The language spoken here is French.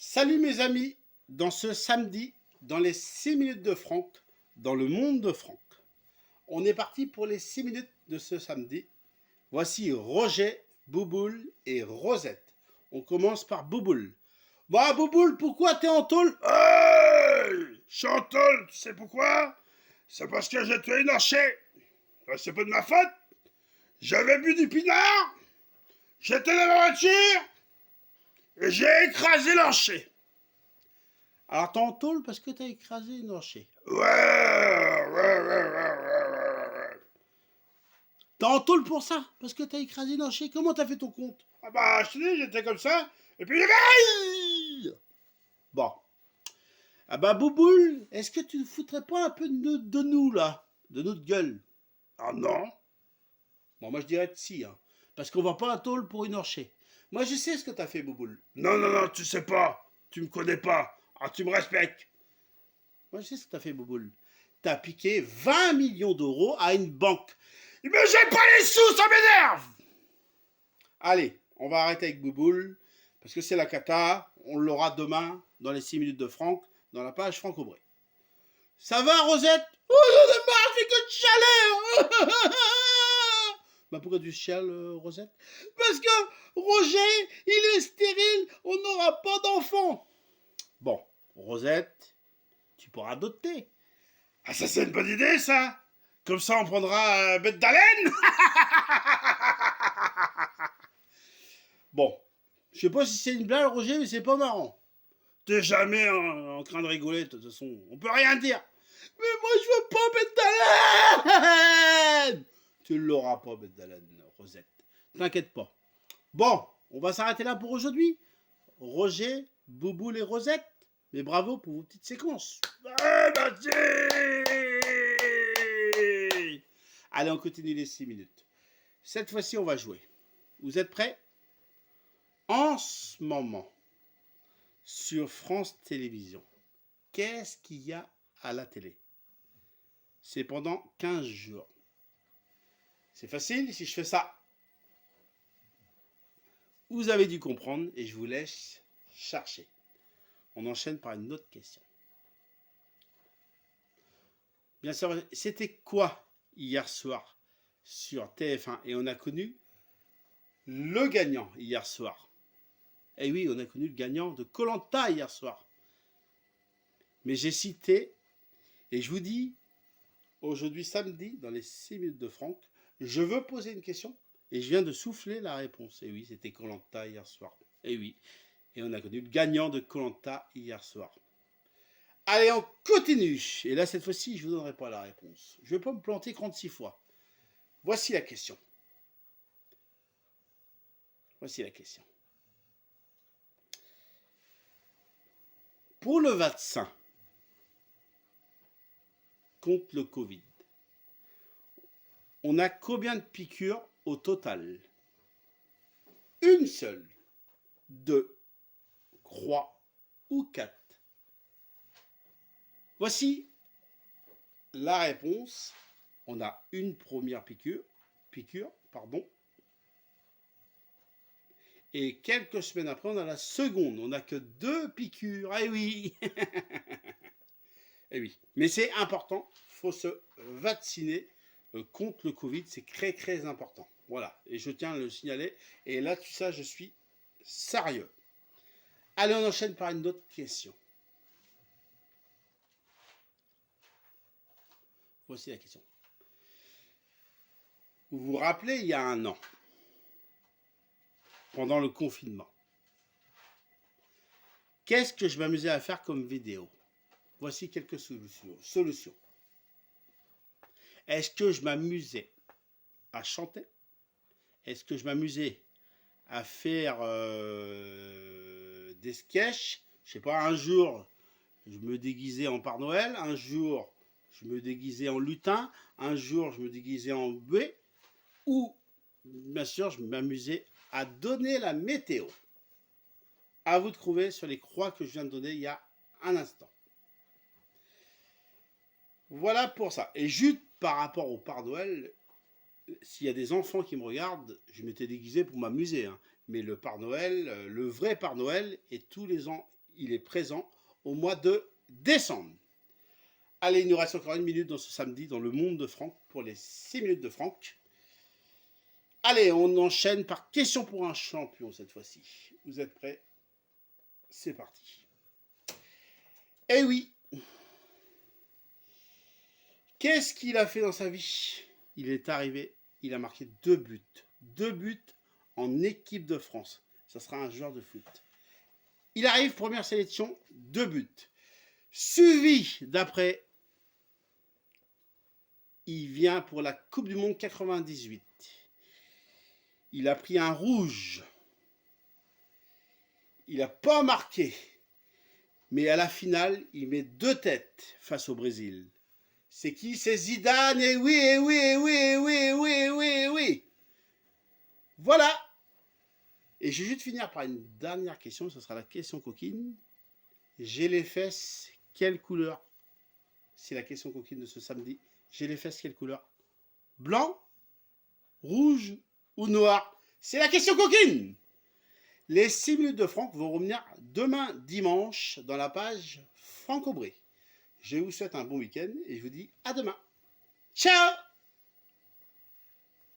Salut mes amis, dans ce samedi, dans les 6 minutes de Franck, dans le monde de Franck. On est parti pour les 6 minutes de ce samedi. Voici Roger, Bouboule et Rosette. On commence par Bouboule. Bah Bouboule, pourquoi t'es en tôle? Hey, je suis en tôle, tu sais pourquoi? C'est parce que j'ai tué une archer. C'est pas de ma faute. J'avais bu du pinard, j'étais dans la voiture et j'ai écrasé l'archer. Alors t'es en tôle parce que t'as écrasé une rocher. Ouais. T'es en tôle pour ça, parce que t'as écrasé une rocher. Comment t'as fait ton compte? Ah bah, je te dis, j'étais comme ça, et puis Bon. Ah bah Bouboule, est-ce que tu ne foutrais pas un peu de nous là? De notre gueule? Ah non. Bon, moi je dirais que si, hein. Parce qu'on va pas à tôle pour une orchée. Moi je sais ce que t'as fait, Bouboule. Non, tu sais pas. Tu me connais pas. Ah, tu me respectes. Moi je sais ce que t'as fait, Bouboule. T'as piqué 20 millions d'euros à une banque. Mais j'ai pas les sous, ça m'énerve. Allez, on va arrêter avec Bouboule, parce que c'est la cata. On l'aura demain, dans les 6 minutes de Franck, dans la page Franck Aubry. Ça va, Rosette? Oh, j'en ai marre, j'ai que de chialer. Bah pourquoi tu chiales, Rosette? Parce que Roger, il est stérile, on n'aura pas d'enfant. Bon, Rosette, tu pourras adopter. Ah, ça c'est une bonne idée, ça. Comme ça, on prendra bête d'haleine. Bon, je sais pas si c'est une blague, Roger, mais c'est pas marrant. T'es jamais en train de rigoler, de toute façon. On peut rien dire. Mais moi, je veux pas bête d'haleine. Tu l'auras pas, bête d'haleine, Rosette. T'inquiète pas. Bon, on va s'arrêter là pour aujourd'hui. Roger, Bouboule et Rosette. Mais bravo pour vos petites séquences. Merci. Allez, on continue les 6 minutes. Cette fois-ci, on va jouer. Vous êtes prêts? En ce moment, sur France Télévisions, qu'est-ce qu'il y a à la télé? C'est pendant 15 jours. C'est facile si je fais ça. Vous avez dû comprendre et je vous laisse chercher. On enchaîne par une autre question. Bien sûr, c'était quoi hier soir sur TF1? Et on a connu le gagnant hier soir. Et oui, on a connu le gagnant de Koh-Lanta hier soir. Mais j'ai cité, et je vous dis, aujourd'hui samedi, dans les 6 minutes de Franck, je veux poser une question et je viens de souffler la réponse. Et oui, c'était Koh-Lanta hier soir. Et oui, et on a connu le gagnant de Koh-Lanta hier soir. Allez, on continue. Et là, cette fois-ci, je ne vous donnerai pas la réponse. Je ne vais pas me planter 36 fois. Voici la question. Voici la question. Pour le vaccin contre le Covid, on a combien de piqûres au total? Une seule, 2, 3 ou 4? Voici la réponse. On a une première piqûre, et quelques semaines après, on a la seconde. On n'a que 2 piqûres. Eh oui. Eh oui. Mais c'est important. Il faut se vacciner contre le Covid. C'est très important. Voilà. Et je tiens à le signaler. Et là, tout ça, je suis sérieux. Allez, on enchaîne par une autre question. Voici la question. Vous vous rappelez, il y a un an, pendant le confinement, qu'est-ce que je m'amusais à faire comme vidéo? Voici quelques solutions. Est-ce que je m'amusais à chanter? Est-ce que je m'amusais à faire des sketchs? Je sais pas, un jour, je me déguisais en Père Noël, un jour, je me déguisais en lutin, un jour, je me déguisais en bœuf, ou, bien sûr, je m'amusais à donner la météo. À vous de trouver sur les croix que je viens de donner il y a un instant. Voilà pour ça. Et juste par rapport au Père Noël, s'il y a des enfants qui me regardent, je m'étais déguisé pour m'amuser. Hein. Mais le Père Noël, le vrai Père Noël, et tous les ans, il est présent au mois de décembre. Allez, il nous reste encore 1 minute dans ce samedi dans le monde de Franck pour les 6 minutes de Franck. Allez, on enchaîne par question pour un champion cette fois-ci. Vous êtes prêts? C'est parti. Eh oui. Qu'est-ce qu'il a fait dans sa vie? Il est arrivé, il a marqué 2 buts. 2 buts en équipe de France. Ça sera un joueur de foot. Il arrive, première sélection, 2 buts. Suivi d'après, il vient pour la Coupe du Monde 98. Il a pris un rouge. Il n'a pas marqué. Mais à la finale, il met 2 têtes face au Brésil. C'est qui? C'est Zidane. Et oui, et oui, et oui, et oui, et oui, et oui, et oui. Voilà. Et je vais juste finir par une dernière question. Ce sera la question coquine. J'ai les fesses, quelle couleur? C'est la question coquine de ce samedi. J'ai les fesses, quelle couleur? Blanc, rouge ou noir? C'est la question coquine. Les 6 minutes de Franck vont revenir demain dimanche dans la page Franck Aubré. Je vous souhaite un bon week-end et je vous dis à demain. Ciao!